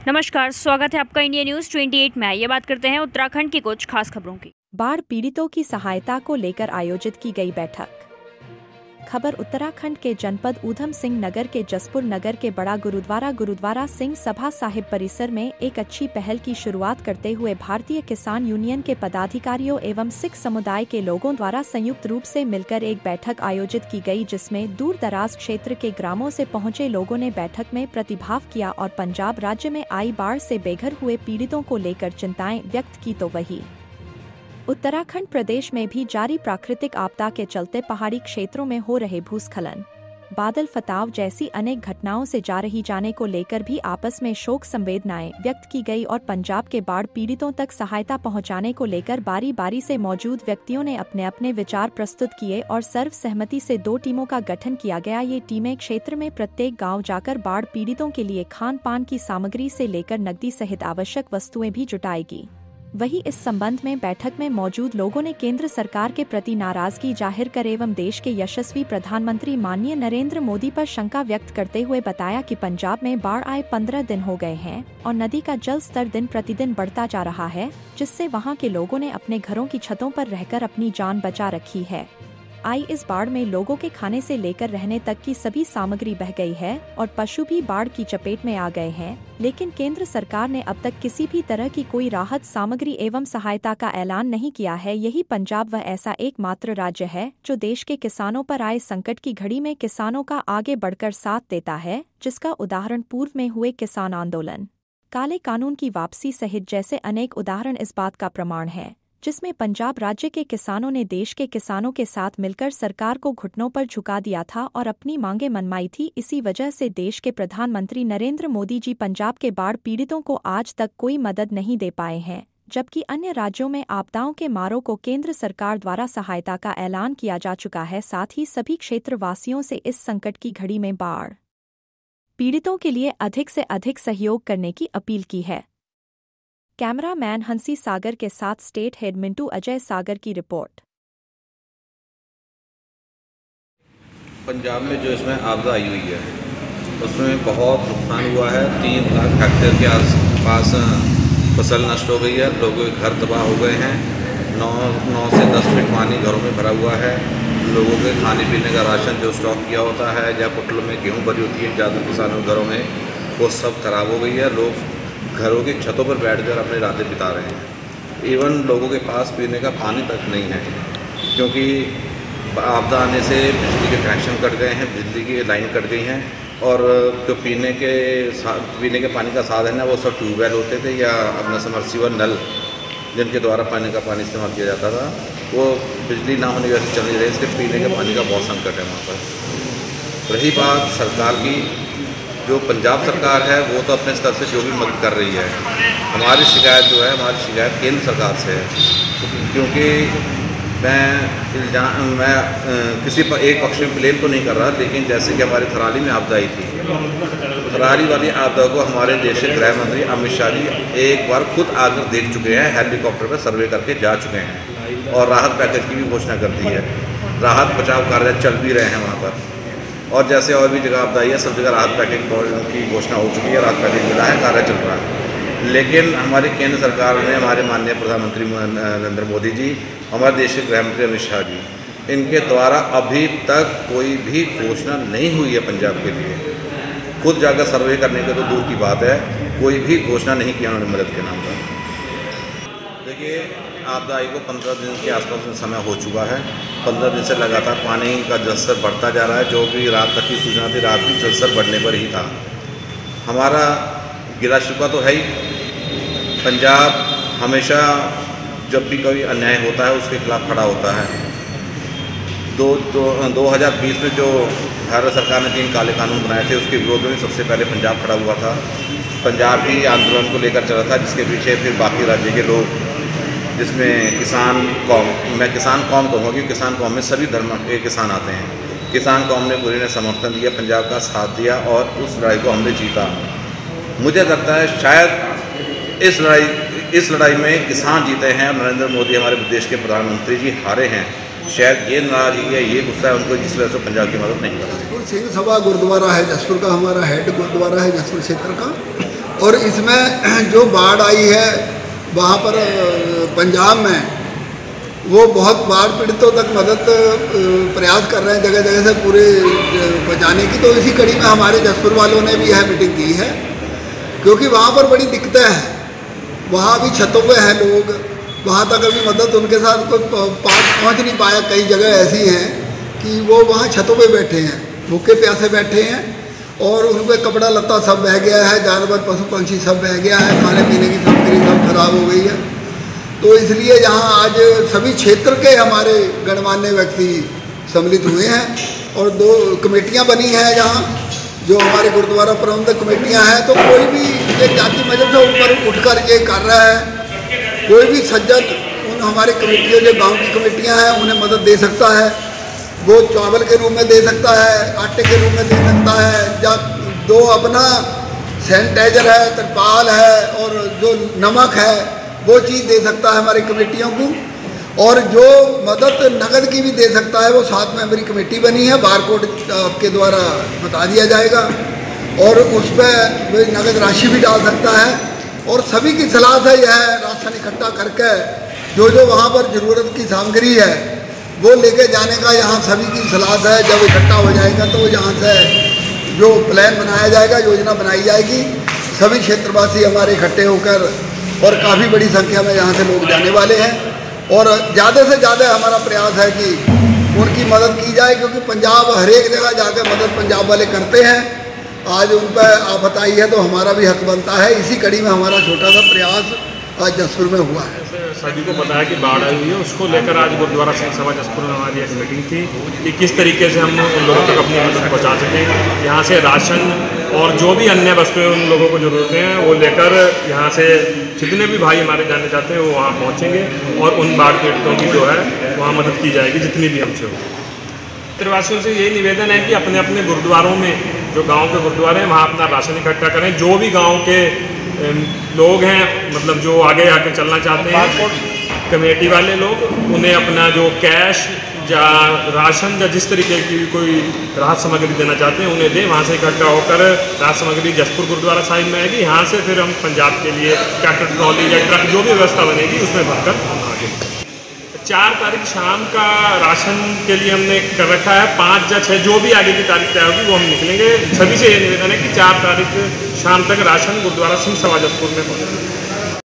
नमस्कार, स्वागत है आपका इंडिया न्यूज 28 में। ये बात करते हैं उत्तराखंड की कुछ खास खबरों की। बाढ़ पीड़ितों की सहायता को लेकर आयोजित की गई बैठक। खबर उत्तराखंड के जनपद ऊधम सिंह नगर के जसपुर नगर के बड़ा गुरुद्वारा सिंह सभा साहिब परिसर में एक अच्छी पहल की शुरुआत करते हुए भारतीय किसान यूनियन के पदाधिकारियों एवं सिख समुदाय के लोगों द्वारा संयुक्त रूप से मिलकर एक बैठक आयोजित की गई, जिसमें दूर दराज क्षेत्र के ग्रामों से पहुंचे लोगों ने बैठक में प्रतिभाग किया और पंजाब राज्य में आई बाढ़ से बेघर हुए पीड़ितों को लेकर चिंताएं व्यक्त की। तो वही उत्तराखंड प्रदेश में भी जारी प्राकृतिक आपदा के चलते पहाड़ी क्षेत्रों में हो रहे भूस्खलन, बादल फटाव जैसी अनेक घटनाओं से जाने को लेकर भी आपस में शोक संवेदनाएं व्यक्त की गई और पंजाब के बाढ़ पीड़ितों तक सहायता पहुंचाने को लेकर बारी बारी से मौजूद व्यक्तियों ने अपने अपने विचार प्रस्तुत किए और सर्वसहमति से 2 टीमों का गठन किया गया। ये टीमें क्षेत्र में प्रत्येक गाँव जाकर बाढ़ पीड़ितों के लिए खान पान की सामग्री से लेकर नकदी सहित आवश्यक वस्तुएं भी जुटाएगी। वहीं इस संबंध में बैठक में मौजूद लोगों ने केंद्र सरकार के प्रति नाराजगी जाहिर कर एवं देश के यशस्वी प्रधानमंत्री माननीय नरेंद्र मोदी पर शंका व्यक्त करते हुए बताया कि पंजाब में बाढ़ आए 15 दिन हो गए हैं और नदी का जल स्तर दिन प्रतिदिन बढ़ता जा रहा है, जिससे वहां के लोगों ने अपने घरों की छतों पर रहकर अपनी जान बचा रखी है। आई इस बाढ़ में लोगों के खाने से लेकर रहने तक की सभी सामग्री बह गई है और पशु भी बाढ़ की चपेट में आ गए हैं, लेकिन केंद्र सरकार ने अब तक किसी भी तरह की कोई राहत सामग्री एवं सहायता का ऐलान नहीं किया है। यही पंजाब वह ऐसा एकमात्र राज्य है जो देश के किसानों पर आए संकट की घड़ी में किसानों का आगे बढ़कर साथ देता है, जिसका उदाहरण पूर्व में हुए किसान आंदोलन, काले कानून की वापसी सहित जैसे अनेक उदाहरण इस बात का प्रमाण है, जिसमें पंजाब राज्य के किसानों ने देश के किसानों के साथ मिलकर सरकार को घुटनों पर झुका दिया था और अपनी मांगें मनवाई थी। इसी वजह से देश के प्रधानमंत्री नरेंद्र मोदी जी पंजाब के बाढ़ पीड़ितों को आज तक कोई मदद नहीं दे पाए हैं, जबकि अन्य राज्यों में आपदाओं के मारों को केंद्र सरकार द्वारा सहायता का ऐलान किया जा चुका है। साथ ही सभी क्षेत्रवासियों से इस संकट की घड़ी में बाढ़ पीड़ितों के लिए अधिक से अधिक सहयोग करने की अपील की है। कैमरामैन हंसी सागर के साथ स्टेट हेड मिंटू अजय सागर की रिपोर्ट। पंजाब में जो इसमें आपदा आई हुई है उसमें बहुत नुकसान हुआ है। 3 लाख हेक्टेयर के आसपास फसल नष्ट हो गई है, लोगों के घर तबाह हो गए हैं। 9 से 10 फीट पानी घरों में भरा हुआ है। लोगों के खाने पीने का राशन जो स्टॉक किया होता है या पुटलों में गेहूँ भरी होती है ज़्यादा किसानों के घरों में, वो सब खराब हो गई है। लोग घरों की छतों पर बैठकर अपनी रातें बिता रहे हैं। इवन लोगों के पास पीने का पानी तक नहीं है, क्योंकि आपदा आने से बिजली के कनेक्शन कट गए हैं, बिजली की लाइन कट गई हैं और जो पीने के पानी का साधन है वो सब ट्यूबवेल होते थे या अपना समर्सिबल नल जिनके द्वारा पानी इस्तेमाल किया जाता था, वो बिजली ना होने की वजह से चल नहीं रही, इसलिए पीने के पानी का बहुत संकट है वहाँ पर। रही बात सरकार की, जो पंजाब सरकार है वो तो अपने स्तर से जो भी मदद कर रही है। हमारी शिकायत केंद्र सरकार से है, क्योंकि मैं किसी पर एक पक्ष में ब्लेम तो नहीं कर रहा, लेकिन जैसे कि हमारी थराली में आपदा आई थी, थराली वाली आपदा को हमारे देश के गृह मंत्री अमित शाह जी एक बार खुद आकर देख चुके हैं, हेलीकॉप्टर पर सर्वे करके जा चुके हैं और राहत पैकेज की भी घोषणा कर दी है। राहत बचाव कार्य चल भी रहे हैं वहाँ पर, और जैसे और भी जगह आपदा आई है सब जगह राहत पैकेज की घोषणा हो चुकी है, राहत पैकेज मिला है, कार्य चल रहा है। लेकिन हमारी केंद्र सरकार ने, हमारे माननीय प्रधानमंत्री नरेंद्र मोदी जी, हमारे देश के गृह मंत्री अमित शाह जी, इनके द्वारा अभी तक कोई भी घोषणा नहीं हुई है पंजाब के लिए। खुद जाकर सर्वे करने के तो दूर की बात है, कोई भी घोषणा नहीं किया उन्होंने मदद के नाम पर। देखिए, आपदा आई को 15 दिन के आसपास समय हो चुका है। 15 दिन से लगातार पानी का जलस्तर बढ़ता जा रहा है। जो भी रात तक की सूचना थी, रात भी जलस्तर बढ़ने पर ही था। हमारा गिला शिकवा तो है ही, पंजाब हमेशा जब भी कोई अन्याय होता है उसके खिलाफ खड़ा होता है। 2020 में जो भारत सरकार ने 3 काले कानून बनाए थे, उसके विरोध में सबसे पहले पंजाब खड़ा हुआ था। पंजाब ही आंदोलन को लेकर चला था, जिसके पीछे फिर बाकी राज्य के लोग, जिसमें किसान कौम, मैं किसान कौम कहूँगा क्योंकि किसान कौम में सभी धर्म के किसान आते हैं। किसान कौम ने पूरी ने समर्थन दिया, पंजाब का साथ दिया और उस लड़ाई को हमने जीता। मुझे लगता है शायद इस लड़ाई में किसान जीते हैं और नरेंद्र मोदी हमारे देश के प्रधानमंत्री जी हारे हैं। शायद ये नाराजगी है, ये गुस्सा है उनको, जिस वजह से पंजाब की मदद नहीं कर रहे। सिंह सभा गुरुद्वारा है जसपुर का, हमारा हेड गुरुद्वारा है जसपुर क्षेत्र का। और इसमें जो बाढ़ आई है वहाँ पर पंजाब में, वो बहुत बाढ़ पीड़ितों तक मदद प्रयास कर रहे हैं जगह जगह से पूरे पहुँचाने की। तो इसी कड़ी में हमारे जसपुर वालों ने भी यह मीटिंग की है, क्योंकि वहाँ पर बड़ी दिक्कतें हैं। वहाँ भी छतों पे हैं लोग, वहाँ तक अभी मदद उनके साथ कोई पहुँच नहीं पाया। कई जगह ऐसी हैं कि वो वहाँ छतों पे बैठे हैं, भूखे प्यासे बैठे हैं, और उनके कपड़ा लत्ता सब बह गया है, जानवर पशु पंछी सब बह गया है, खाने पीने की सामग्री सब खराब हो गई है। तो इसलिए यहाँ आज सभी क्षेत्र के हमारे गणमान्य व्यक्ति सम्मिलित हुए हैं और 2 कमेटियाँ बनी हैं यहाँ, जो हमारे गुरुद्वारा प्रबंधक कमेटियाँ हैं। तो कोई भी एक जाति मजहब से ऊपर उठकर ये कर रहा है, कोई भी सज्जन उन हमारे कमेटियों जो गांव की कमेटियाँ हैं उन्हें मदद दे सकता है। वो चावल के रूप में दे सकता है, आटे के रूप में दे सकता है, या 2 अपना सैनिटाइजर है, तिरपाल है और जो नमक है वो चीज़ दे सकता है हमारी कमेटियों को। और जो मदद नगद की भी दे सकता है, वो 7 मेंबरी कमेटी बनी है, बारकोड आपके द्वारा बता दिया जाएगा और उस पर नगद राशि भी डाल सकता है। और सभी की सलाह से यह राशन इकट्ठा करके जो जो वहाँ पर ज़रूरत की सामग्री है वो लेके जाने का यहाँ सभी की सलाह है। जब इकट्ठा हो जाएगा तो यहाँ से जो प्लान बनाया जाएगा, योजना बनाई जाएगी, सभी क्षेत्रवासी हमारे इकट्ठे होकर, और काफ़ी बड़ी संख्या में यहाँ से लोग जाने वाले हैं। और ज़्यादा से ज़्यादा हमारा प्रयास है कि उनकी मदद की जाए, क्योंकि पंजाब हर एक जगह जाकर मदद पंजाब वाले करते हैं। आज उन पर आफत आई है तो हमारा भी हक बनता है। इसी कड़ी में हमारा छोटा सा प्रयास आज जसपुर में हुआ है। सभी को पता है कि बाढ़ आई हुई है, उसको लेकर आज गुरुद्वारा सिंह सभा जसपुर में हमारी एक मीटिंग थी कि किस तरीके से हम उन लोगों तक अपनी मदद पहुँचा सकें। यहाँ से राशन और जो भी अन्य वस्तुएं उन लोगों को ज़रूरतें हैं वो लेकर यहाँ से जितने भी भाई हमारे जाने चाहते हैं वो वहाँ पहुँचेंगे और उन बाढ़ पीड़ितों की जो है वहाँ मदद की जाएगी जितनी भी हमसे हो। क्षेत्रवासियों से यही निवेदन है कि अपने अपने गुरुद्वारों में, जो गाँव के गुरुद्वारे हैं, वहाँ अपना राशन इकट्ठा करें। जो भी गाँव के लोग हैं, मतलब जो आगे आके चलना चाहते हैं, कमेटी वाले लोग, उन्हें अपना जो कैश या राशन या जिस तरीके की कोई राहत सामग्री देना चाहते हैं उन्हें दें। वहाँ से इकट्ठा होकर राहत सामग्री जसपुर गुरुद्वारा साहिब में आएगी। यहाँ से फिर हम पंजाब के लिए ट्रैक्टर ट्रॉली या ट्रक जो भी व्यवस्था बनेगी उसमें भरकर हम आगे। 4 तारीख शाम का राशन के लिए हमने कर रखा है। 5 या 6 जो भी आगे की तारीख तय होगी वो हम निकलेंगे। सभी से ये निवेदन है कि 4 तारीख शाम तक राशन गुरुद्वारा सिंह सभा जसपुर में पहुँचे।